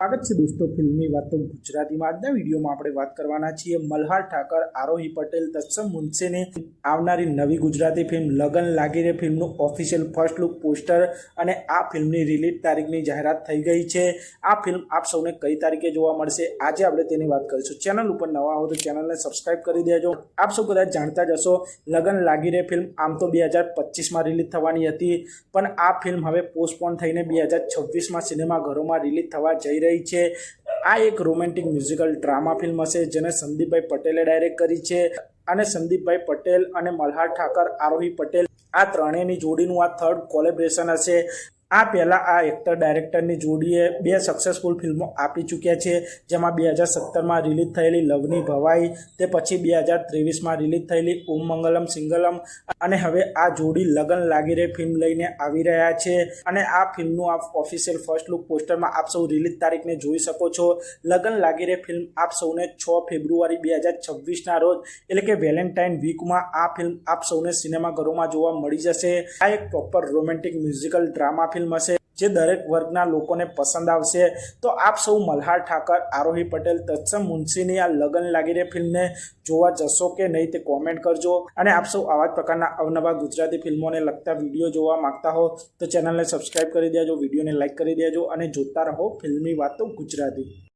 સ્વાગત છે દોસ્તો ફિલ્મી વાતો ગુજરાતીમાં। આજના વિડીયોમાં આપણે વાત કરવાના છીએ મલ્હાર ઠાકર, આરોહી પટેલ, તત્સમ મુનશીની આવનારી નવી ગુજરાતી ફિલ્મ લગન લાગી રે ફિલ્મનું ઓફિશિયલ ફર્સ્ટ લુક પોસ્ટર અને આ ફિલ્મની રિલીઝ તારીખની જાહેરાત થઈ ગઈ છે। આ ફિલ્મ આપ સૌને કઈ તારીખે જોવા મળશે આજે આપણે તેની વાત કરીશું। ચેનલ ઉપર નવા હો તો ચેનલને સબસ્ક્રાઇબ કરી દેજો। આપ સૌ કદાચ જાણતા જ હશો લગન લાગી રે ફિલ્મ આમ તો 2025માં રિલીઝ થવાની હતી, પણ આ ફિલ્મ હવે પોસ્ટપોન થઈને 2026માં સિનેમાઘરોમાં રિલીઝ થવા જઈ રહી છે। આ એક રોમેન્ટિક મ્યુઝિકલ ડ્રામા ફિલ્મ હશે જેને સંદીપભાઈ પટેલે ડાયરેક્ટ કરી છે અને સંદીપભાઈ પટેલ અને મલ્હાર ઠાકર, આરોહી પટેલ આ ત્રણેયની જોડીનું આ થર્ડ કોલેબરેશન હશે। આ પહેલાં આ એક્ટર ડાયરેક્ટરની જોડીએ 2 સક્સેસફુલ ફિલ્મો આપી ચૂક્યા છે, જેમાં 2017માં રિલીઝ થયેલી લવની ભવાઈ, તે પછી 2023માં રિલીઝ થયેલી ઓમ મંગલમ સિંગલમ અને હવે આ જોડી લગન લાગી રે ફિલ્મ લઈને આવી રહ્યા છે। અને આ ફિલ્મનું આ ઓફિશિયલ ફર્સ્ટ લુક પોસ્ટરમાં આપ સૌ રિલીઝ તારીખને જોઈ શકો છો। લગન લાગી રે ફિલ્મ આપ સૌને 6 ફેબ્રુઆરી 2026ના રોજ એટલે કે વેલેન્ટાઇન વીકમાં આ ફિલ્મ આપ સૌને સિનેમાઘરોમાં જોવા મળી જશે। આ એક proper romantic musical drama film હશે જે દરેક વર્ગના લોકોને પસંદ આવશે। તો આપ સૌ મલ્હાર ઠાકર, આરોહી પટેલ, તત્સમ મુનશીની આ લગન લાગી રે ફિલ્મને જોવા જશો કે નહીં તે કોમેન્ટ કરજો। અને આપ સૌ આવા જ પ્રકારના અવનવા ગુજરાતી ફિલ્મોને લગતા વિડીયો જોવા માંગતા હો તો ચેનલને સબસ્ક્રાઇબ કરી દેજો, વિડીયોને લાઇક કરી દેજો અને જોતા રહો ફિલ્મી વાતો ગુજરાતી।